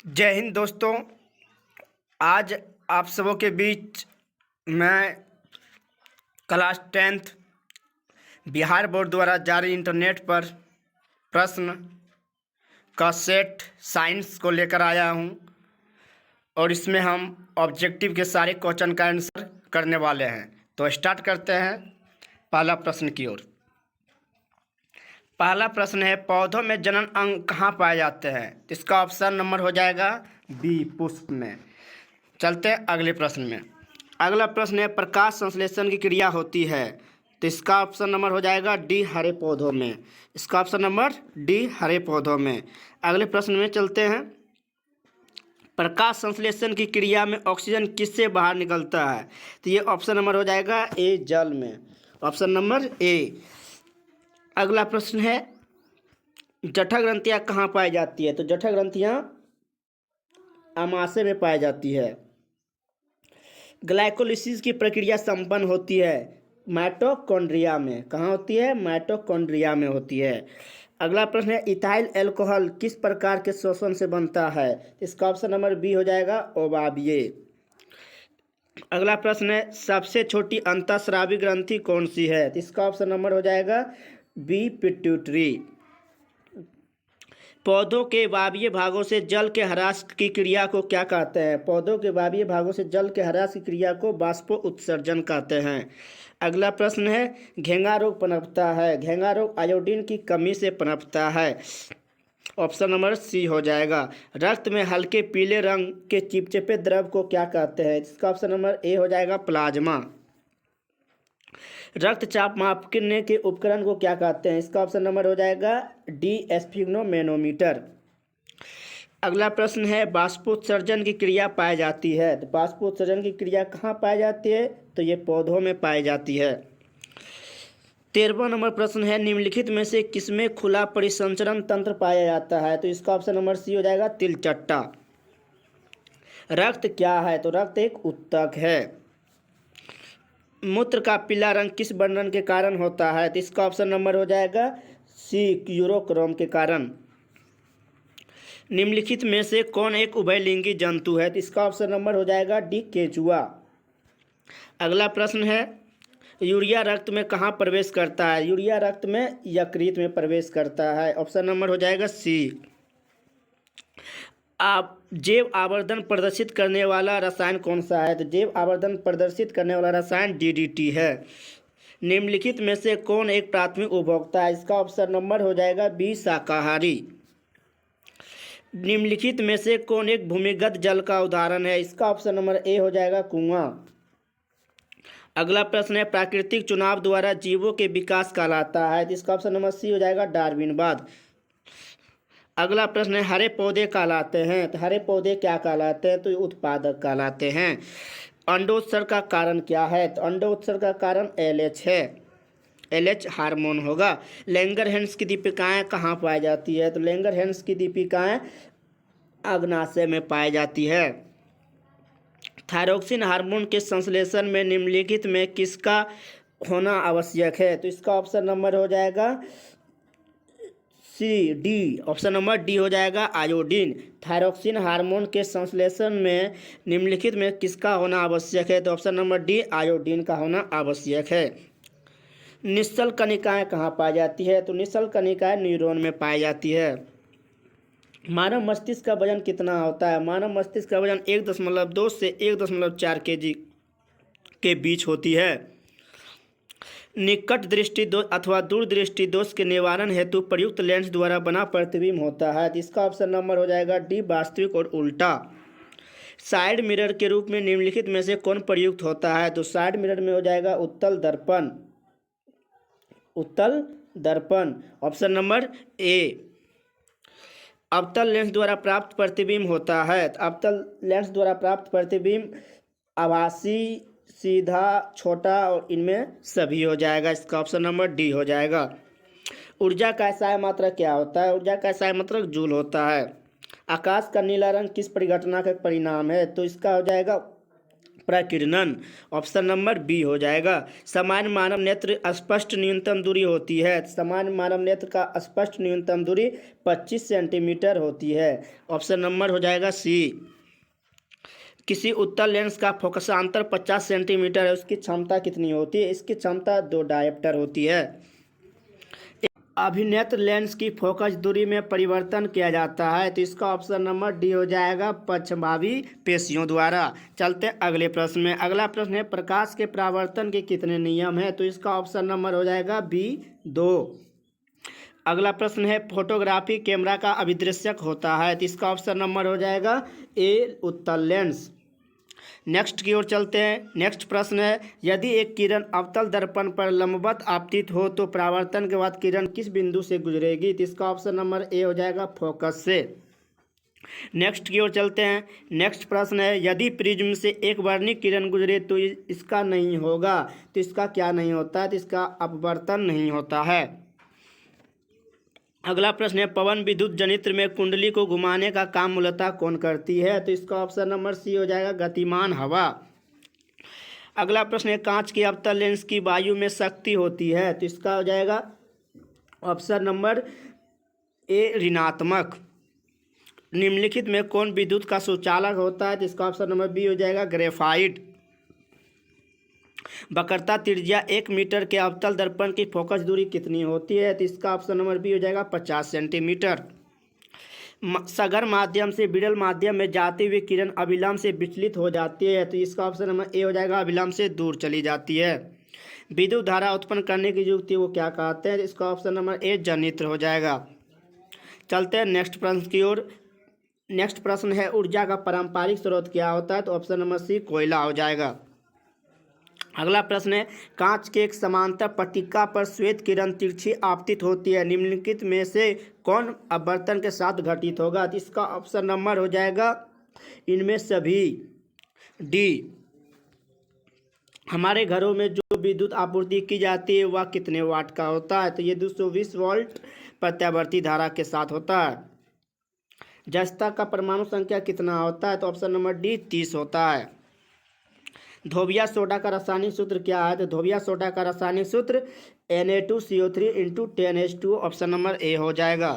जय हिंद दोस्तों। आज आप सबों के बीच मैं क्लास 10th बिहार बोर्ड द्वारा जारी इंटरनेट पर प्रश्न का सेट साइंस को लेकर आया हूं और इसमें हम ऑब्जेक्टिव के सारे क्वेश्चन का आंसर करने वाले हैं। तो स्टार्ट करते हैं पहला प्रश्न की ओर। पहला प्रश्न है, पौधों में जनन अंग कहाँ पाए जाते हैं? तो इसका ऑप्शन नंबर हो जाएगा बी, पुष्प में। चलते हैं अगले प्रश्न में। अगला प्रश्न है, प्रकाश संश्लेषण की क्रिया होती है? तो इसका ऑप्शन नंबर हो जाएगा डी, हरे पौधों में। इसका ऑप्शन नंबर डी, हरे पौधों में। अगले प्रश्न में चलते हैं। प्रकाश संश्लेषण की क्रिया में ऑक्सीजन किससे बाहर निकलता है? तो ये ऑप्शन नंबर हो जाएगा ए, जल में। Option number A. अगला प्रश्न है, जठर ग्रंथियां कहाँ पाई जाती है? तो जठर ग्रंथियां आमाशय में पाई जाती है। ग्लाइकोलिसिस की प्रक्रिया संपन्न होती है माइटोकॉन्ड्रिया में। कहाँ होती है? माइटोकॉन्ड्रिया में होती है। अगला प्रश्न है, इथाइल अल्कोहल किस प्रकार के शोषण से बनता है? इसका ऑप्शन नंबर बी हो जाएगा ओवाबिये। अगला प्रश्न है, सबसे छोटी अंतःस्रावी ग्रंथि कौन सी है? तो इसका ऑप्शन नंबर हो जाएगा बी, पिट्यूटरी। पौधों के वायवीय भागों से जल के ह्रास की क्रिया को क्या कहते हैं? पौधों के वायवीय भागों से जल के ह्रास की क्रिया को बाष्पो उत्सर्जन कहते हैं। अगला प्रश्न है, घेंगा रोग पनपता है? घेंगा रोग आयोडीन की कमी से पनपता है। ऑप्शन नंबर सी हो जाएगा। रक्त में हल्के पीले रंग के चिपचिपे द्रव को क्या कहते हैं? इसका ऑप्शन नंबर ए हो जाएगा प्लाज्मा। रक्तचाप मापने के उपकरण को क्या कहते हैं? इसका ऑप्शन नंबर हो जाएगा डी, स्फिग्नोमेनोमीटर। अगला प्रश्न है, बाष्पोत्सर्जन की क्रिया पाई जाती है? तो बाष्पोत्सर्जन की क्रिया कहाँ पाई जाती है? तो ये पौधों में पाई जाती है। 13वां नंबर प्रश्न है, निम्नलिखित में से किसमें खुला परिसंचरण तंत्र पाया जाता है? तो इसका ऑप्शन नंबर सी हो जाएगा तिलचट्टा। रक्त क्या है? तो रक्त एक उत्तक है। मूत्र का पीला रंग किस वर्णन के कारण होता है? तो इसका ऑप्शन नंबर हो जाएगा सी, क्यूरोक्रोम के कारण। निम्नलिखित में से कौन एक उभयलिंगी जंतु है? तो इसका ऑप्शन नंबर हो जाएगा डी, केचुआ। अगला प्रश्न है, यूरिया रक्त में कहाँ प्रवेश करता है? यूरिया रक्त में यकृत में प्रवेश करता है। ऑप्शन नंबर हो जाएगा सी। आप जैव आवर्धन प्रदर्शित करने वाला रसायन कौन सा है? तो जैव आवर्धन प्रदर्शित करने वाला रसायन डीडीटी है। निम्नलिखित में से कौन एक प्राथमिक उपभोक्ता है? इसका ऑप्शन नंबर हो जाएगा बी, शाकाहारी। निम्नलिखित में से कौन एक भूमिगत जल का उदाहरण है? इसका ऑप्शन नंबर ए हो जाएगा कुआं। अगला प्रश्न है, प्राकृतिक चुनाव द्वारा जीवों के विकास कहलाता है? तो इसका ऑप्शन नंबर सी हो जाएगा डार्विनवाद। अगला प्रश्न है, हरे पौधे कहलाते हैं? तो हरे पौधे क्या कहलाते हैं? तो ये उत्पादक कहलाते हैं। अंडोत्सर्ग का कारण क्या है? तो अंडोत्सर्ग का कारण LH है। LH हार्मोन होगा। लैंगरहैंस की दीपिकाएं कहाँ पाई जाती है? तो लैंगरहैंस की दीपिकाएं अग्नाशय में पाई जाती है। थायरोक्सिन हार्मोन के संश्लेषण में निम्नलिखित में किसका होना आवश्यक है? तो इसका ऑप्शन नंबर हो जाएगा सी, डी। ऑप्शन नंबर डी हो जाएगा आयोडीन। थायरोक्सिन हार्मोन के संश्लेषण में निम्नलिखित में किसका होना आवश्यक है? तो ऑप्शन नंबर डी, आयोडीन का होना आवश्यक है। निश्चल कणिकाएं कहाँ पाई जाती है? तो निश्चल कणिकाएं न्यूरॉन में पाई जाती है। मानव मस्तिष्क का वजन कितना होता है? मानव मस्तिष्क का वजन 1.2 से 1.4 kg के बीच होती है। निकट दृष्टि दोष अथवा दूरदृष्टि दोष के निवारण हेतु प्रयुक्त लेंस द्वारा बना प्रतिबिंब होता है। इसका ऑप्शन नंबर हो जाएगा डी, वास्तविक और उल्टा। साइड मिरर के रूप में निम्नलिखित में से कौन प्रयुक्त होता है? तो साइड मिरर में हो जाएगा उत्तल दर्पण। उत्तल दर्पण। Option number A. अवतल लेंस द्वारा प्राप्त प्रतिबिंब होता है। अवतल लेंस द्वारा प्राप्त प्रतिबिंब आभासी, सीधा, छोटा और इनमें सभी हो जाएगा। इसका ऑप्शन नंबर डी हो जाएगा। ऊर्जा का एसआई मात्रक क्या होता है? ऊर्जा का एसआई मात्रक जूल होता है। आकाश का नीला रंग किस परिघटना का परिणाम है? तो इसका हो जाएगा प्रकीर्णन। ऑप्शन नंबर बी हो जाएगा। सामान्य मानव नेत्र स्पष्ट न्यूनतम दूरी होती है। सामान्य मानव नेत्र का स्पष्ट न्यूनतम दूरी 25 सेंटीमीटर होती है। ऑप्शन नंबर हो जाएगा सी। किसी उत्तल लेंस का फोकसांतर 50 सेंटीमीटर है, उसकी क्षमता कितनी होती है? इसकी क्षमता 2 डायोप्टर होती है। अभिनेत्र लेंस की फोकस दूरी में परिवर्तन किया जाता है, तो इसका ऑप्शन नंबर डी हो जाएगा, पक्षभावी पेशियों द्वारा। चलते हैं अगले प्रश्न में। अगला प्रश्न है प्रकाश के परावर्तन के कितने नियम हैं? तो इसका ऑप्शन नंबर हो जाएगा बी 2। अगला प्रश्न है फोटोग्राफी कैमरा का अभिदृश्यक होता है, तो इसका ऑप्शन नंबर हो जाएगा ए उत्तल लेंस। नेक्स्ट की ओर चलते हैं। नेक्स्ट प्रश्न है यदि एक किरण अवतल दर्पण पर लंबवत आपतित हो तो परावर्तन के बाद किरण किस बिंदु से गुजरेगी? तो इसका ऑप्शन नंबर ए हो जाएगा फोकस से। नेक्स्ट की ओर चलते हैं। नेक्स्ट प्रश्न है यदि प्रिज्म से एक वर्णिक किरण गुजरे तो इसका नहीं होगा, तो इसका क्या नहीं होता है? तो इसका अपवर्तन नहीं होता है। अगला प्रश्न है पवन विद्युत जनित्र में कुंडली को घुमाने का काम मूलतः कौन करती है? तो इसका ऑप्शन नंबर सी हो जाएगा, गतिमान हवा। अगला प्रश्न है कांच के अवतल लेंस की वायु में शक्ति होती है, तो इसका हो जाएगा ऑप्शन नंबर ए ऋणात्मक। निम्नलिखित में कौन विद्युत का सुचालक होता है? तो इसका ऑप्शन नंबर बी हो जाएगा, ग्रेफाइट। वक्रता त्रिज्या 1 मीटर के अवतल दर्पण की फोकस दूरी कितनी होती है? तो इसका ऑप्शन नंबर बी हो जाएगा, 50 सेंटीमीटर। सघन माध्यम से विरल माध्यम में जाती हुई किरण अभिलंब से विचलित हो जाती है, तो इसका ऑप्शन नंबर ए हो जाएगा, अभिलंब से दूर चली जाती है। विद्युत धारा उत्पन्न करने की युक्ति को क्या कहते हैं? इसका ऑप्शन नंबर ए जनित्र हो जाएगा। चलते हैं नेक्स्ट प्रश्न की ओर। नेक्स्ट प्रश्न है ऊर्जा का पारंपरिक स्रोत क्या होता है? तो ऑप्शन नंबर सी कोयला हो जाएगा। अगला प्रश्न है कांच के एक समांतर पट्टिका पर श्वेत किरण तिरछी आपतित होती है, निम्नलिखित में से कौन अपवर्तन के साथ घटित होगा? तो इसका ऑप्शन नंबर हो जाएगा इनमें सभी, डी। हमारे घरों में जो विद्युत आपूर्ति की जाती है वह कितने वाट का होता है? तो ये 220 वोल्ट प्रत्यावर्ती धारा के साथ होता है। जस्ता का परमाणु संख्या कितना होता है? तो ऑप्शन नंबर डी 30 होता है। धोबिया सोडा का रासायनिक सूत्र क्या है? तो धोबिया सोडा का रासायनिक सूत्र Na2CO3 × 10H2। Option number A हो जाएगा।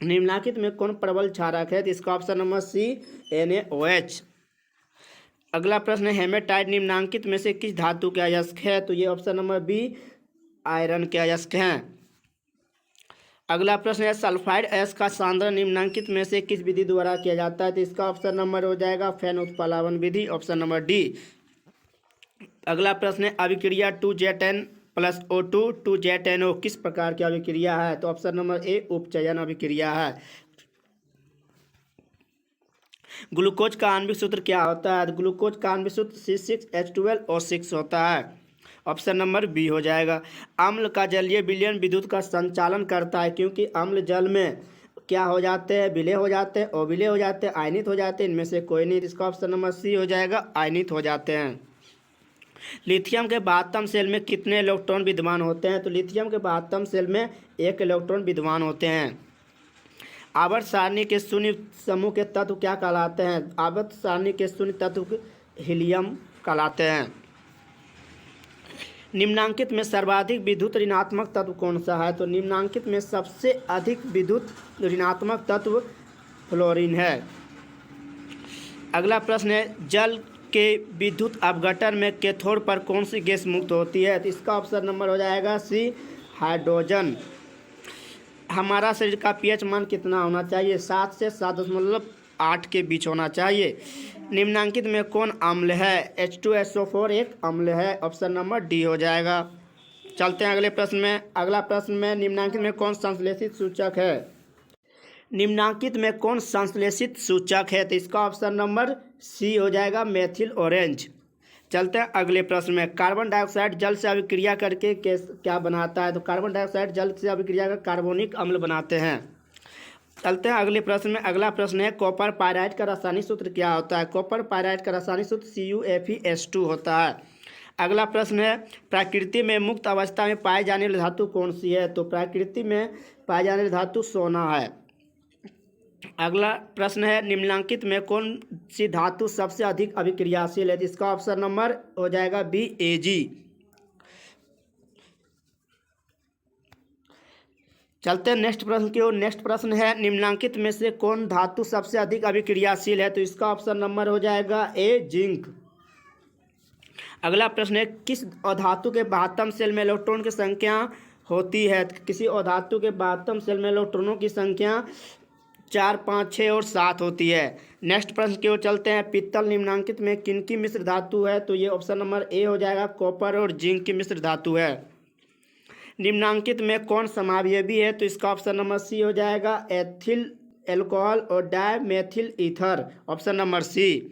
निम्नलिखित में कौन प्रबल क्षारक है? तो इसका ऑप्शन नंबर सी NaOH। अगला प्रश्न है हेमेटाइट निम्नांकित में से किस धातु के अयस्क है? तो ये ऑप्शन नंबर बी आयरन के अयस्क हैं। अगला प्रश्न है सल्फाइड अयस्क का सांद्रण निम्नांकित में से किस विधि द्वारा किया जाता है? तो इसका ऑप्शन नंबर हो जाएगा फैन उत्प्लावन विधि। Option number D. अगला प्रश्न है अभिक्रिया 2Z10 + O2 2Z10O किस प्रकार की अभिक्रिया है? तो ऑप्शन नंबर ए उपचयन अभिक्रिया है। ग्लूकोज का आणविक सूत्र क्या होता है? ग्लूकोज का आणविक सूत्र C6H12O6 होता है। ऑप्शन नंबर बी हो जाएगा। अम्ल का जलीय विलयन विद्युत का संचालन करता है क्योंकि अम्ल जल में क्या हो जाते हैं? विलय हो जाते हैं, अविलय हो जाते हैं, आयनित हो जाते हैं। इनमें से कोई नहीं। इसका ऑप्शन नंबर सी हो जाएगा, आयनित हो जाते हैं। लिथियम के 72 सेल में कितने इलेक्ट्रॉन विद्यमान होते हैं? तो लिथियम के 72 सेल में 1 इलेक्ट्रॉन विद्यमान होते हैं। आवर्त सारणी के शून्य समूह के तत्व क्या कहलाते हैं? आवर्त सारणी के शून्य तत्व हीलियम कहलाते हैं। निम्नांकित में सर्वाधिक विद्युत ऋणात्मक तत्व कौन सा है? तो निम्नांकित में सबसे अधिक विद्युत ऋणात्मक तत्व फ्लोरीन है। अगला प्रश्न है जल के विद्युत अपघटन में कैथोड पर कौन सी गैस मुक्त होती है? तो इसका ऑप्शन नंबर हो जाएगा सी हाइड्रोजन। हमारा शरीर का पीएच मान कितना होना चाहिए? 7 से 7.8 के बीच होना चाहिए। निम्नांकित में कौन अम्ल है? H2SO4 एक अम्ल है। ऑप्शन नंबर डी हो जाएगा। चलते हैं अगले प्रश्न में। अगला प्रश्न में निम्नांकित में कौन संश्लेषित सूचक है? निम्नांकित में कौन संश्लेषित सूचक है? तो इसका ऑप्शन नंबर सी हो जाएगा, मेथिल ऑरेंज। चलते हैं अगले प्रश्न में। कार्बन डाइऑक्साइड जल से अभिक्रिया करके क्या बनाता है? तो कार्बन डाइऑक्साइड जल से अभिक्रिया कर कार्बोनिक अम्ल बनाते हैं। चलते हैं अगले प्रश्न में। अगला प्रश्न है कॉपर पायराइड का रासायनिक सूत्र क्या होता है? कॉपर पायराइड का रासायनिक सूत्र CuFeS2 होता है। अगला प्रश्न है प्रकृति में मुक्त अवस्था में पाए जाने वाली धातु कौन सी है? तो प्रकृति में पाए जाने वाली धातु सोना है। अगला प्रश्न है निम्नलिखित में कौन सी धातु सबसे अधिक अभिक्रियाशील है? तो इसका ऑप्शन नंबर हो जाएगा बी Ag। चलते हैं नेक्स्ट प्रश्न की ओर। नेक्स्ट प्रश्न है निम्नलिखित में से कौन धातु सबसे अधिक अभिक्रियाशील है? तो इसका ऑप्शन नंबर हो जाएगा ए जिंक। अगला प्रश्न है किस अधातु के 72 सेल में इलेक्ट्रॉन की संख्या होती है? किसी अधातु के 72 सेल में इलेक्ट्रॉनों की संख्या 4, 5, 6 और 7 होती है। नेक्स्ट प्रश्न की ओर चलते हैं। पित्तल निम्नलिखित में किनकी मिश्र धातु है? तो ये ऑप्शन नंबर ए हो जाएगा, कॉपर और जिंक की मिश्र धातु है। निम्नलिखित में कौन समावयवी है? तो इसका ऑप्शन नंबर सी हो जाएगा, एथिल एल्कोहल और dimethyl ether, option number C.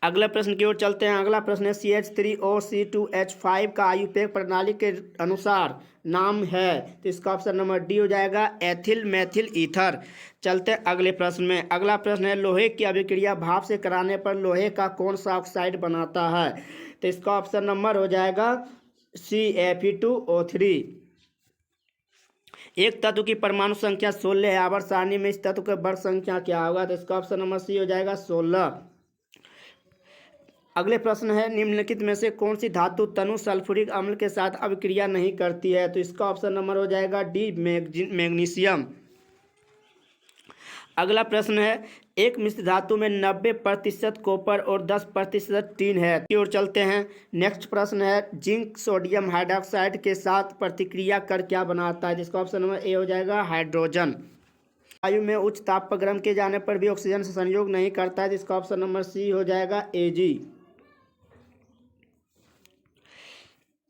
अगले प्रश्न की ओर चलते हैं। अगला प्रश्न है CH3OC2H5 का आयुपेक प्रणाली के अनुसार नाम है? तो इसका ऑप्शन नंबर डी हो जाएगा, एथिल मेथिल ईथर। चलते हैं अगले प्रश्न में। अगला प्रश्न है लोहे की अभिक्रिया भाप से कराने पर लोहे का कौन सा ऑक्साइड बनाता है? तो इसका ऑप्शन नंबर हो जाएगा CF2O3। एक तत्व की परमाणु संख्या 16 है, आवर्त सारणी में इस तत्व का वर्ग संख्या क्या होगा? तो इसका ऑप्शन नंबर सी हो जाएगा 16। अगले प्रश्न है निम्नलिखित में से कौन सी धातु तनु सल्फ्यूरिक अम्ल के साथ अभिक्रिया नहीं करती है? तो इसका ऑप्शन नंबर हो जाएगा डी मैग्नीशियम। अगला प्रश्न है एक मिश्र धातु में 90% कॉपर और 10% टीन है। की ओर चलते हैं। नेक्स्ट प्रश्न है जिंक सोडियम हाइड्रोक्साइड के साथ प्रतिक्रिया कर क्या बनाता है? जिसका ऑप्शन नंबर ए हो जाएगा, हाइड्रोजन। वायु में उच्च ताप पर गर्म किए जाने पर भी ऑक्सीजन से संयोग नहीं करता है, जिसका ऑप्शन नंबर सी हो जाएगा, Ag।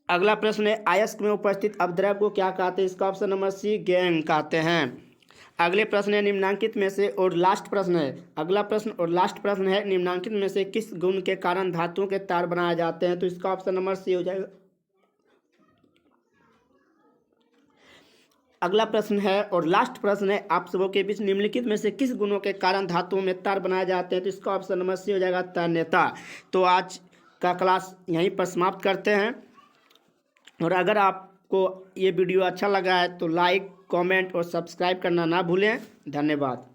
अगला प्रश्न है अयस्क में उपस्थित अपद्रव्य को क्या कहते हैं? इसका ऑप्शन नंबर सी, गैंग कहते हैं। अगले प्रश्न है निम्नलिखित में से और लास्ट प्रश्न है। अगला प्रश्न और लास्ट प्रश्न है निम्नलिखित में से किस गुण के कारण धातुओं के तार बनाए जाते हैं? तो इसका ऑप्शन नंबर सी हो जाएगा। अगला प्रश्न है और लास्ट प्रश्न है आप सबों के बीच निम्नलिखित में से किस गुणों के कारण धातुओं में तार बनाए जाते हैं? तो इसका ऑप्शन नंबर सी हो जाएगा, तन्यता। तो आज का क्लास यहीं पर समाप्त करते हैं। और अगर आपको ये वीडियो अच्छा लगा है तो लाइक, कमेंट और सब्सक्राइब करना ना भूलें। धन्यवाद।